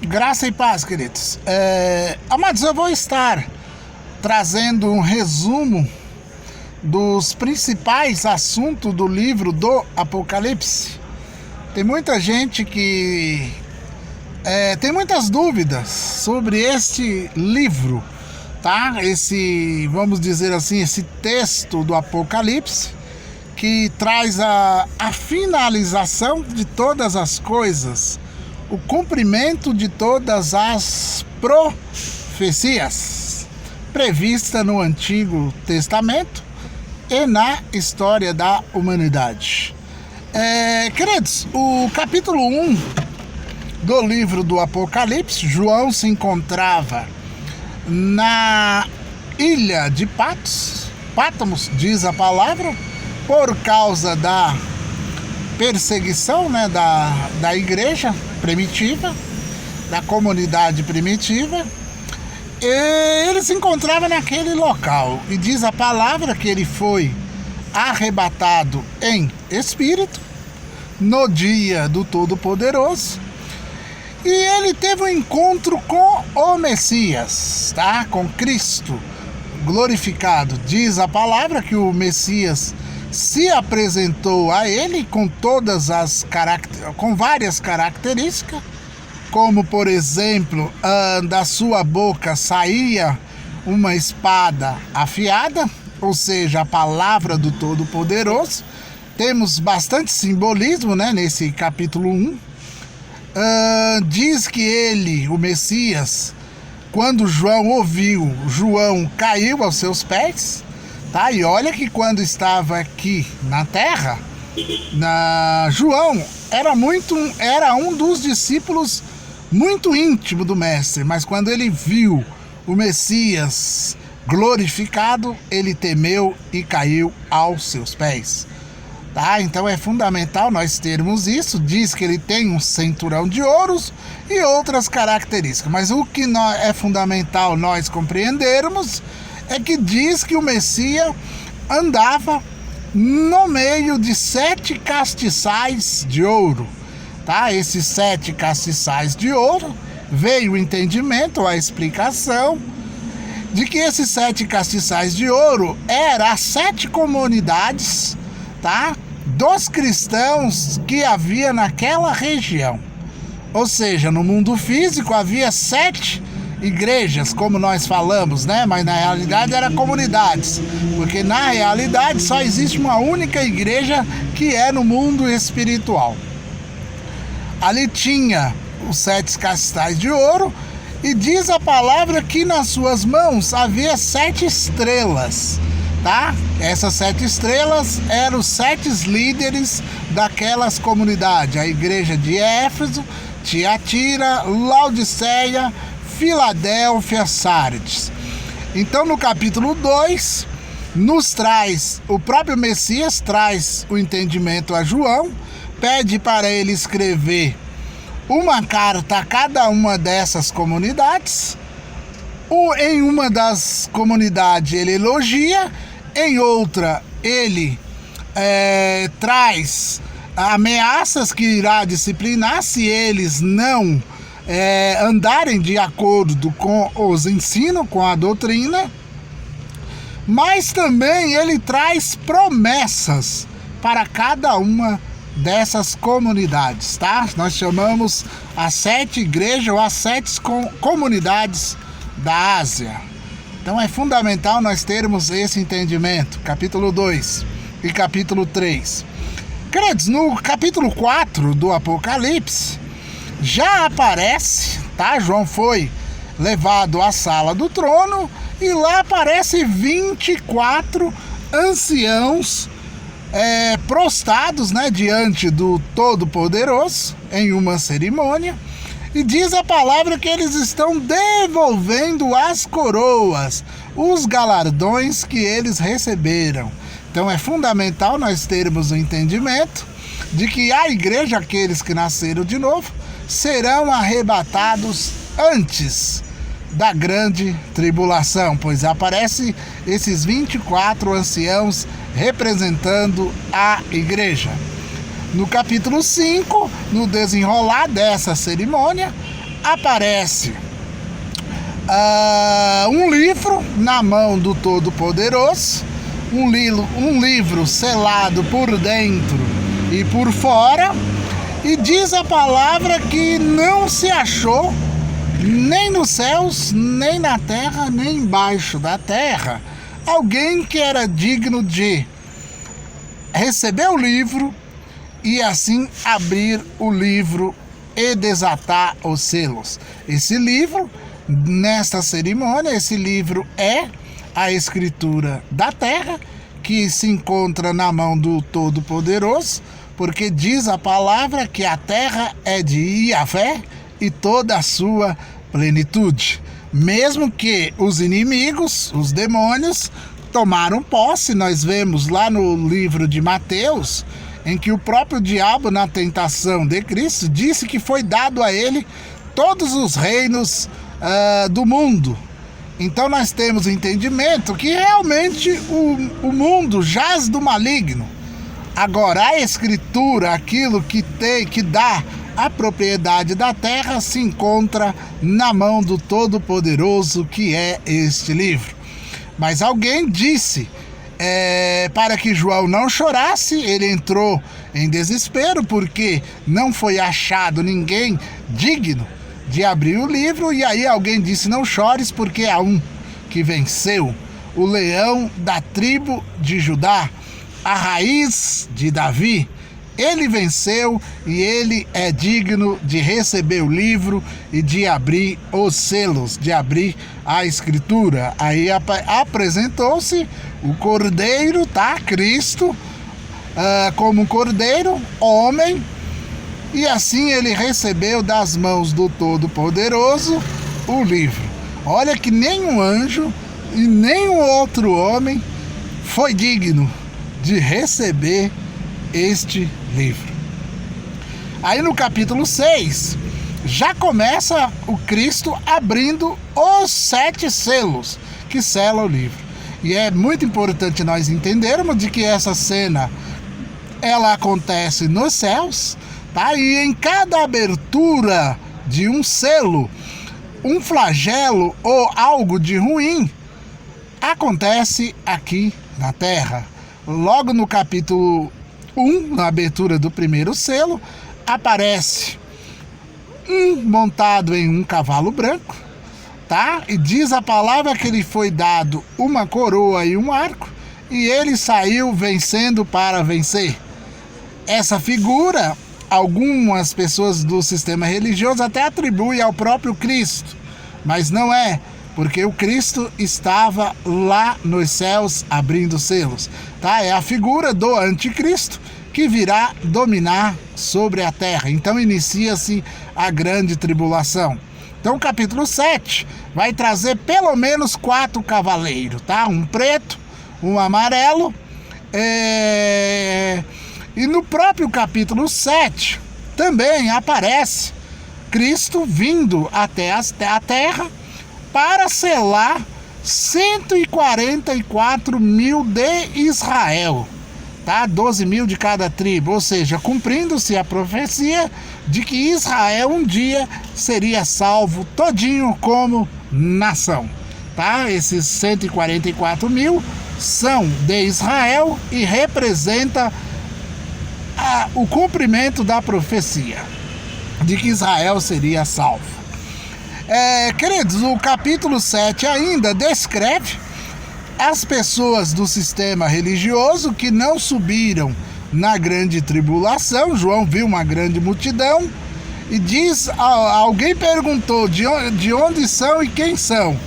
Graça e paz, queridos. Amados, eu vou estar trazendo um resumo dos principais assuntos do livro do Apocalipse. Tem muita gente que tem muitas dúvidas sobre este livro, tá? Vamos dizer assim, esse texto do Apocalipse que traz a finalização de todas as coisas, o cumprimento de todas as profecias previstas no Antigo Testamento e na história da humanidade. Queridos, o capítulo 1 do livro do Apocalipse, João se encontrava na ilha de Patmos, diz a palavra, por causa da perseguição, né, da igreja primitiva, da comunidade primitiva. E ele se encontrava naquele local e diz a palavra que ele foi arrebatado em espírito no dia do Todo-Poderoso e ele teve um encontro com o Messias, tá? Com Cristo glorificado. Diz a palavra que o Messias se apresentou a ele com com várias características, como por exemplo, da sua boca saía uma espada afiada, ou seja, a palavra do Todo-Poderoso. Temos bastante simbolismo, né, nesse capítulo 1. Diz que ele, o Messias, quando João ouviu, João caiu aos seus pés. Tá? E olha que quando estava aqui na terra, João era um dos discípulos muito íntimo do mestre, mas quando ele viu o Messias glorificado, ele temeu e caiu aos seus pés. Tá? Então é fundamental nós termos isso. Diz que ele tem um cinturão de ouros e outras características, mas o que é fundamental nós compreendermos é que diz que o Messias andava no meio de 7 castiçais de ouro, tá? Esses 7 castiçais de ouro, veio o entendimento, a explicação de que esses 7 castiçais de ouro eram as 7 comunidades, tá? Dos cristãos que havia naquela região. Ou seja, no mundo físico havia 7 igrejas, como nós falamos, né? Mas na realidade era comunidades, porque na realidade só existe uma única igreja que é no mundo espiritual. Ali tinha os 7 castiçais de ouro e diz a palavra que nas suas mãos havia 7 estrelas, tá? Essas 7 estrelas eram os 7 líderes daquelas comunidades, a igreja de Éfeso, Tiatira, Laodiceia, Filadélfia, Sardes. Então no capítulo 2 o próprio Messias traz o entendimento a João, pede para ele escrever uma carta a cada uma dessas comunidades. Em uma das comunidades ele elogia, em outra ele traz ameaças que irá disciplinar se eles não andarem de acordo com os ensinos, com a doutrina, mas também ele traz promessas para cada uma dessas comunidades, tá? Nós chamamos as 7 igrejas ou as 7 comunidades da Ásia. Então é fundamental nós termos esse entendimento, capítulo 2 e capítulo 3. Queridos, no capítulo 4 do Apocalipse, já aparece, tá? João foi levado à sala do trono e lá aparece 24 anciãos prostrados, né, diante do Todo-Poderoso em uma cerimônia, e diz a palavra que eles estão devolvendo as coroas, os galardões que eles receberam. Então é fundamental nós termos o entendimento de que a igreja, aqueles que nasceram de novo, serão arrebatados antes da grande tribulação, pois aparece esses 24 anciãos representando a igreja. No capítulo 5, no desenrolar dessa cerimônia, aparece um livro na mão do Todo-Poderoso, um livro selado por dentro e por fora, e diz a palavra que não se achou nem nos céus, nem na terra, nem embaixo da terra alguém que era digno de receber o livro e assim abrir o livro e desatar os selos. Esse livro, nesta cerimônia, esse livro é a escritura da terra, que se encontra na mão do Todo-Poderoso, porque diz a palavra que a terra é de Yahvé e toda a sua plenitude. Mesmo que os inimigos, os demônios, tomaram posse, nós vemos lá no livro de Mateus, em que o próprio diabo, na tentação de Cristo, disse que foi dado a ele todos os reinos do mundo. Então nós temos entendimento que realmente o mundo jaz do maligno. Agora, a escritura, aquilo que dá a propriedade da terra, se encontra na mão do Todo-Poderoso, que é este livro. Mas alguém disse para que João não chorasse. Ele entrou em desespero porque não foi achado ninguém digno de abrir o livro, e aí alguém disse: não chores, porque há um que venceu, o leão da tribo de Judá, a raiz de Davi. Ele venceu e ele é digno de receber o livro e de abrir os selos, de abrir a escritura. Aí apresentou-se o Cordeiro, tá? Cristo, como um Cordeiro, homem, e assim ele recebeu das mãos do Todo-Poderoso o livro. Olha que nenhum anjo e nenhum outro homem foi digno de receber este livro. Aí no capítulo 6, já começa o Cristo abrindo os 7 selos que selam o livro. E é muito importante nós entendermos de que essa cena, ela acontece nos céus, tá? E em cada abertura de um selo, um flagelo ou algo de ruim acontece aqui na terra. Logo no capítulo 1, na abertura do primeiro selo, aparece um montado em um cavalo branco, tá? E diz a palavra que ele foi dado uma coroa e um arco, e ele saiu vencendo para vencer. Essa figura, algumas pessoas do sistema religioso até atribuem ao próprio Cristo, mas não é, porque o Cristo estava lá nos céus abrindo selos, tá? É a figura do anticristo que virá dominar sobre a terra. Então inicia-se a grande tribulação. Então o capítulo 7 vai trazer pelo menos 4 cavaleiros, tá? Um preto, um amarelo, e no próprio capítulo 7 também aparece Cristo vindo até a terra para selar 144 mil de Israel, tá? 12 mil de cada tribo, ou seja, cumprindo-se a profecia de que Israel um dia seria salvo todinho como nação, tá? Esses 144 mil são de Israel e representa o cumprimento da profecia de que Israel seria salvo. Queridos, o capítulo 7 ainda descreve as pessoas do sistema religioso que não subiram na grande tribulação. João viu uma grande multidão e diz, alguém perguntou de onde são e quem são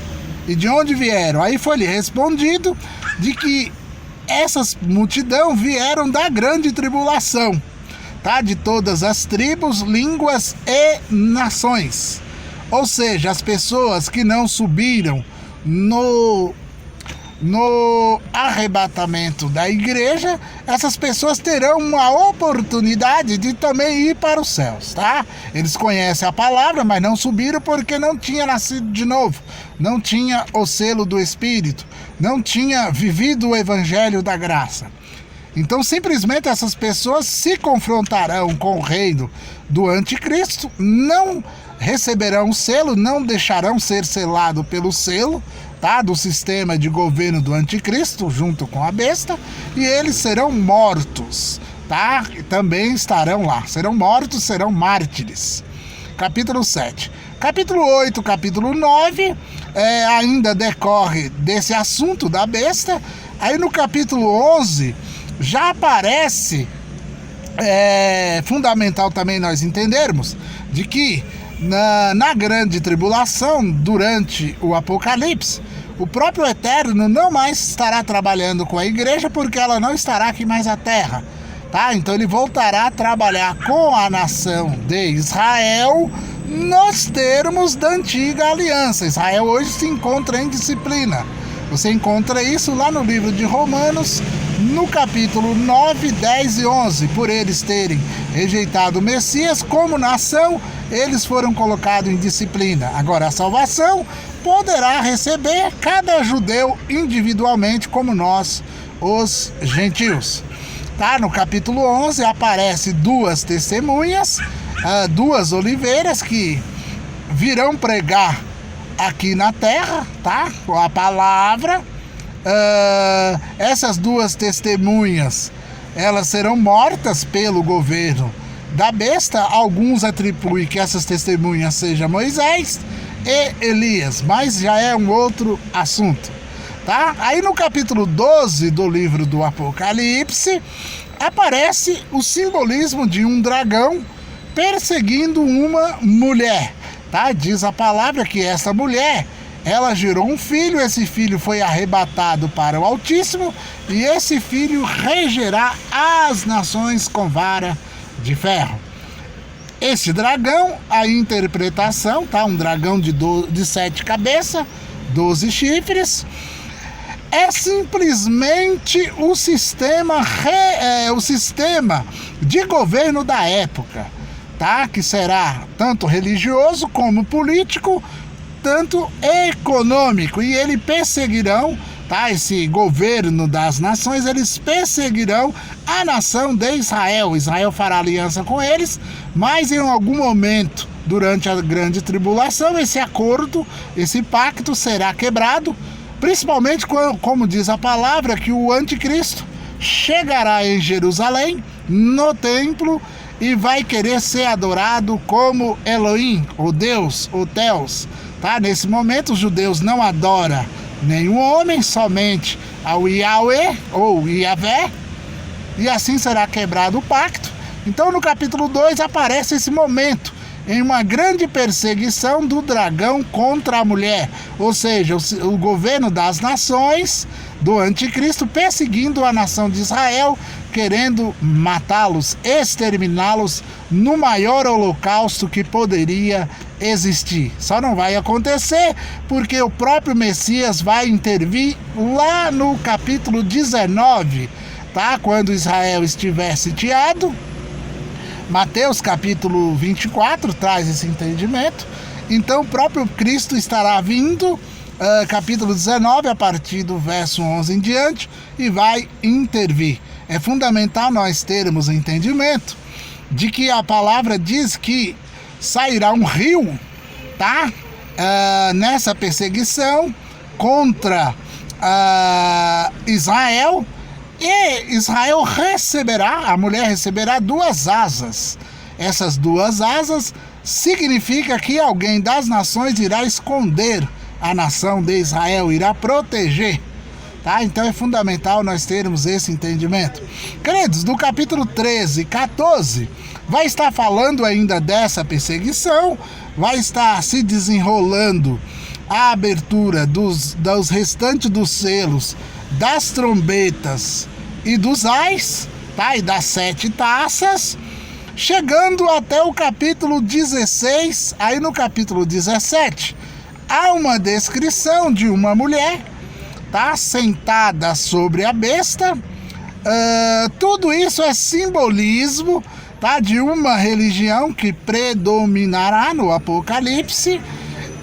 e de onde vieram. Aí foi-lhe respondido de que essas multidão vieram da grande tribulação, tá? De todas as tribos, línguas e nações. Ou seja, as pessoas que não subiram no arrebatamento da igreja, essas pessoas terão uma oportunidade de também ir para os céus, tá? Eles conhecem a palavra, mas não subiram porque não tinha nascido de novo, não tinha o selo do Espírito, não tinha vivido o evangelho da graça. Então simplesmente essas pessoas se confrontarão com o reino do anticristo, não receberão o selo, não deixarão ser selado pelo selo, tá, do sistema de governo do anticristo, junto com a besta, e eles serão mortos, tá? Também estarão lá, serão mortos, serão mártires. Capítulo 7. Capítulo 8, capítulo 9, ainda decorre desse assunto da besta. Aí no capítulo 11, já aparece, fundamental também nós entendermos, de que na grande tribulação, durante o Apocalipse, o próprio Eterno não mais estará trabalhando com a igreja, porque ela não estará aqui mais na terra, tá? Então ele voltará a trabalhar com a nação de Israel nos termos da antiga aliança. Israel hoje se encontra em disciplina. Você encontra isso lá no livro de Romanos, no capítulo 9, 10 e 11. Por eles terem rejeitado o Messias como nação, eles foram colocados em disciplina. Agora a salvação poderá receber cada judeu individualmente, como nós, os gentios. Tá? No capítulo 11 aparece duas testemunhas, duas oliveiras que virão pregar aqui na terra, tá? A palavra. Essas duas testemunhas, elas serão mortas pelo governo da besta. Alguns atribuem que essas testemunhas sejam Moisés e Elias, mas já é um outro assunto, tá? Aí no capítulo 12 do livro do Apocalipse aparece o simbolismo de um dragão perseguindo uma mulher, tá? Diz a palavra que essa mulher, ela gerou um filho, esse filho foi arrebatado para o Altíssimo, e esse filho regerá as nações com vara de ferro. Esse dragão, a interpretação, tá? Um dragão de 7 cabeças, 12 chifres, é simplesmente o sistema de governo da época, tá? Que será tanto religioso como político, tanto econômico, e eles perseguirão, tá? Esse governo das nações, eles perseguirão a nação de Israel. Israel fará aliança com eles, mas em algum momento, durante a grande tribulação, esse acordo, esse pacto será quebrado, principalmente como diz a palavra, que o anticristo chegará em Jerusalém, no templo, e vai querer ser adorado como Elohim, o Deus, o Theos. Tá? Nesse momento os judeus não adoram nenhum homem, somente ao Yahweh ou Yahvé, e assim será quebrado o pacto. Então no capítulo 2 aparece esse momento, em uma grande perseguição do dragão contra a mulher, ou seja, o governo das nações, do anticristo, perseguindo a nação de Israel, querendo matá-los, exterminá-los no maior holocausto que poderia existir. Só não vai acontecer porque o próprio Messias vai intervir lá no capítulo 19, tá? Quando Israel estiver sitiado. Mateus capítulo 24 traz esse entendimento. Então o próprio Cristo estará vindo, capítulo 19, a partir do verso 11 em diante, e vai intervir. É fundamental nós termos entendimento de que a palavra diz que sairá um rio, tá? Nessa perseguição contra Israel, e Israel receberá, a mulher receberá 2 asas. Essas 2 asas significa que alguém das nações irá esconder a nação de Israel, irá proteger. Tá? Então é fundamental nós termos esse entendimento. Queridos, do capítulo 13 e 14, vai estar falando ainda dessa perseguição, vai estar se desenrolando a abertura dos restantes dos selos, das trombetas e dos ais, tá? E das 7 taças, chegando até o capítulo 16. Aí no capítulo 17, há uma descrição de uma mulher, tá? Sentada sobre a besta. Tudo isso é simbolismo, tá? De uma religião que predominará no Apocalipse,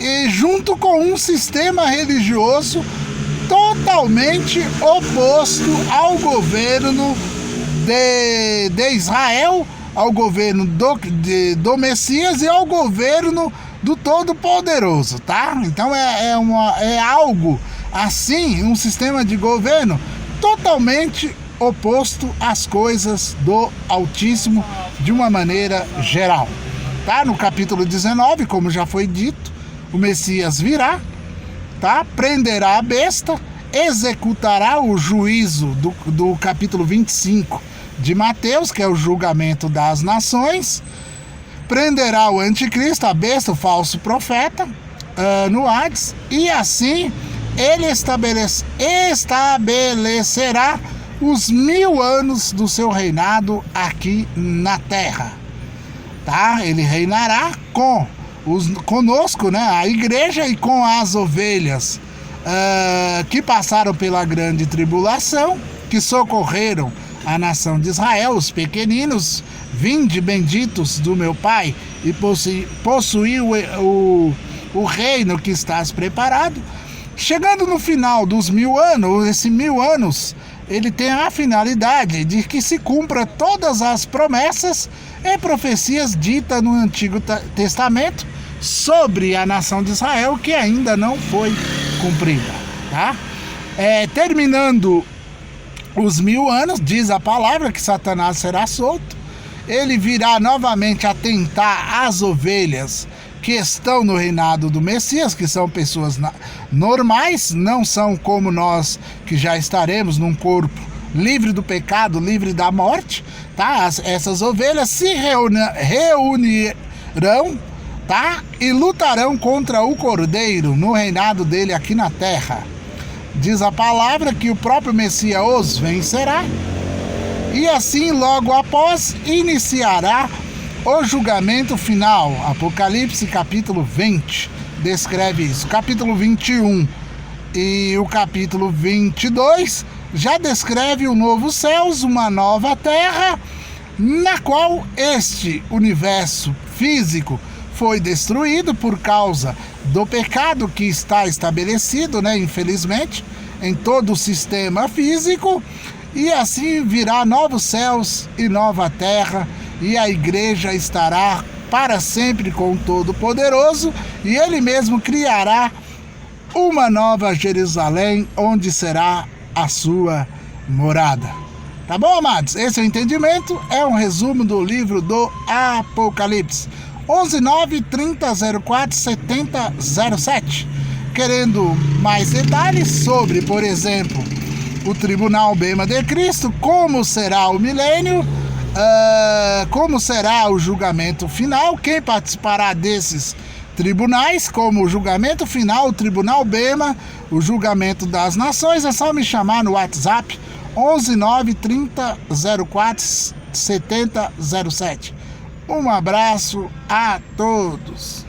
e junto com um sistema religioso totalmente oposto ao governo de Israel, ao governo do Messias e ao governo do Todo-Poderoso, tá? Então é algo assim, um sistema de governo totalmente oposto às coisas do Altíssimo de uma maneira geral, tá? No capítulo 19, como já foi dito, o Messias virá, tá? Prenderá a besta, executará o juízo do capítulo 25 de Mateus, que é o julgamento das nações, prenderá o anticristo, a besta, o falso profeta, no Hades, e assim ele estabelecerá os 1000 anos do seu reinado aqui na terra, tá? Ele reinará conosco, né, a igreja, e com as ovelhas que passaram pela grande tribulação, que socorreram a nação de Israel, os pequeninos. Vinde benditos do meu Pai, e possuí o reino que estás preparado. Chegando no final dos 1000 anos, esse 1000 anos, ele tem a finalidade de que se cumpra todas as promessas e profecias ditas no Antigo Testamento sobre a nação de Israel, que ainda não foi cumprida, tá? Terminando os 1000 anos, diz a palavra que Satanás será solto. Ele virá novamente atentar às ovelhas que estão no reinado do Messias, que são pessoas normais, não são como nós, que já estaremos num corpo livre do pecado, livre da morte, tá? Essas ovelhas se reunirão, tá? E lutarão contra o Cordeiro no reinado dele aqui na terra. Diz a palavra que o próprio Messias os vencerá, e assim logo após iniciará o julgamento final. Apocalipse capítulo 20 descreve isso. Capítulo 21 e o capítulo 22 já descreve o novo céus, uma nova terra, na qual este universo físico foi destruído por causa do pecado que está estabelecido, né, infelizmente, em todo o sistema físico. E assim virá novos céus e nova terra, e a igreja estará para sempre com o Todo-Poderoso, e ele mesmo criará uma nova Jerusalém, onde será a sua morada. Tá bom, amados? Esse é o entendimento, é um resumo do livro do Apocalipse. 11930047007. Querendo mais detalhes sobre, por exemplo, o Tribunal Bema de Cristo, como será o milênio, como será o julgamento final, quem participará desses tribunais, como o julgamento final, o Tribunal Bema, o julgamento das nações, é só me chamar no WhatsApp 11930047007. Um abraço a todos.